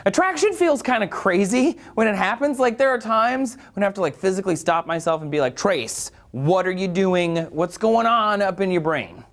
Attraction feels kind of crazy when it happens. Like, there are times when I have to physically stop myself and be like, Trace, what are you doing? What's going on up in your brain?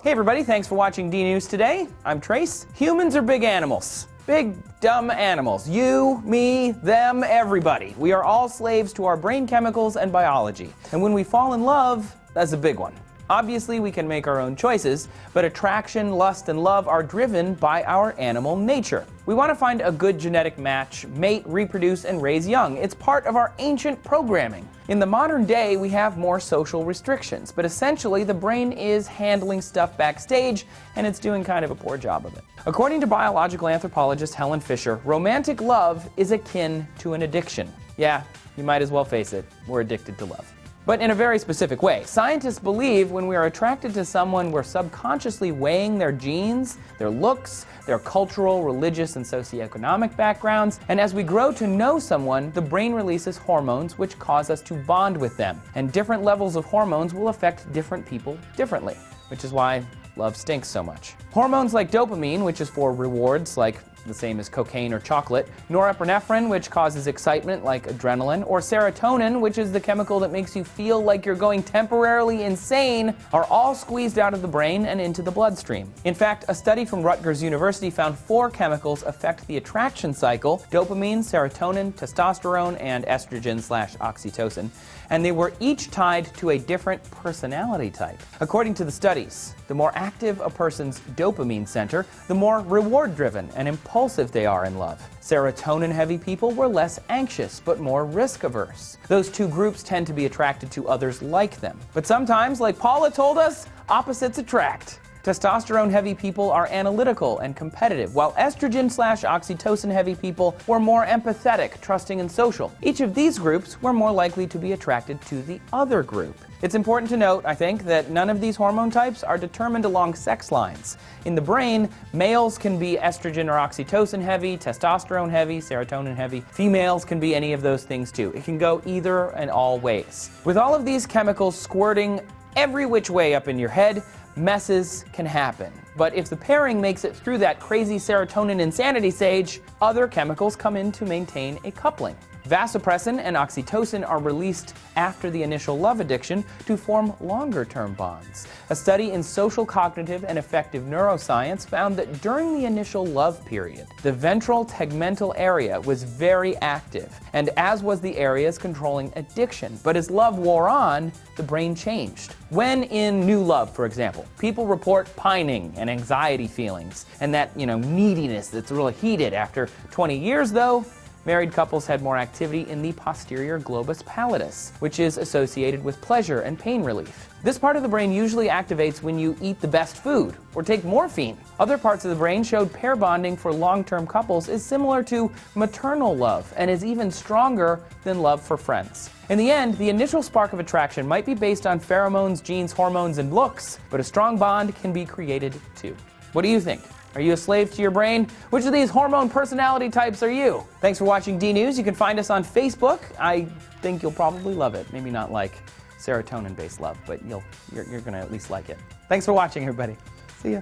Hey everybody, thanks for watching D-News today. I'm Trace. Humans are big animals. Big, dumb animals. You, me, them, everybody. We are all slaves to our brain chemicals and biology. And when we fall in love, that's a big one. Obviously, we can make our own choices, but attraction, lust, and love are driven by our animal nature. We want to find a good genetic match, mate, reproduce, and raise young. It's part of our ancient programming. In the modern day, we have more social restrictions, but essentially the brain is handling stuff backstage, and it's doing kind of a poor job of it. According to biological anthropologist Helen Fisher, romantic love is akin to an addiction. Yeah, you might as well face it, we're addicted to love. But in a very specific way. Scientists believe when we are attracted to someone, we're subconsciously weighing their genes, their looks, their cultural, religious, and socioeconomic backgrounds. And as we grow to know someone, the brain releases hormones which cause us to bond with them. And different levels of hormones will affect different people differently, which is why love stinks so much. Hormones like dopamine, which is for rewards, like the same as cocaine or chocolate, norepinephrine, which causes excitement like adrenaline, or serotonin, which is the chemical that makes you feel like you're going temporarily insane, are all squeezed out of the brain and into the bloodstream. In fact, a study from Rutgers University found 4 chemicals affect the attraction cycle: dopamine, serotonin, testosterone, and estrogen/oxytocin, and they were each tied to a different personality type. According to the studies, the more active a person's dopamine center, the more reward-driven and impulsive they are in love. Serotonin-heavy people were less anxious, but more risk-averse. Those two groups tend to be attracted to others like them. But sometimes, like Paula told us, opposites attract. Testosterone-heavy people are analytical and competitive, while estrogen/oxytocin-heavy people were more empathetic, trusting, and social. Each of these groups were more likely to be attracted to the other group. It's important to note, I think, that none of these hormone types are determined along sex lines. In the brain, males can be estrogen or oxytocin heavy, testosterone heavy, serotonin heavy. Females can be any of those things too. It can go either and all ways. With all of these chemicals squirting every which way up in your head, messes can happen. But if the pairing makes it through that crazy serotonin insanity stage, other chemicals come in to maintain a coupling. Vasopressin and oxytocin are released after the initial love addiction to form longer-term bonds. A study in social cognitive and affective neuroscience found that during the initial love period, the ventral tegmental area was very active, and as was the areas controlling addiction. But as love wore on, the brain changed. When in new love, for example, people report pining and anxiety feelings, and that, neediness that's really heated. After 20 years, though, married couples had more activity in the posterior globus pallidus, which is associated with pleasure and pain relief. This part of the brain usually activates when you eat the best food or take morphine. Other parts of the brain showed pair bonding for long-term couples is similar to maternal love and is even stronger than love for friends. In the end, the initial spark of attraction might be based on pheromones, genes, hormones, and looks, but a strong bond can be created too. What do you think? Are you a slave to your brain? Which of these hormone personality types are you? Thanks for watching D-News. You can find us on Facebook. I think you'll probably love it. Maybe not like serotonin-based love, but you're going to at least like it. Thanks for watching, everybody. See ya.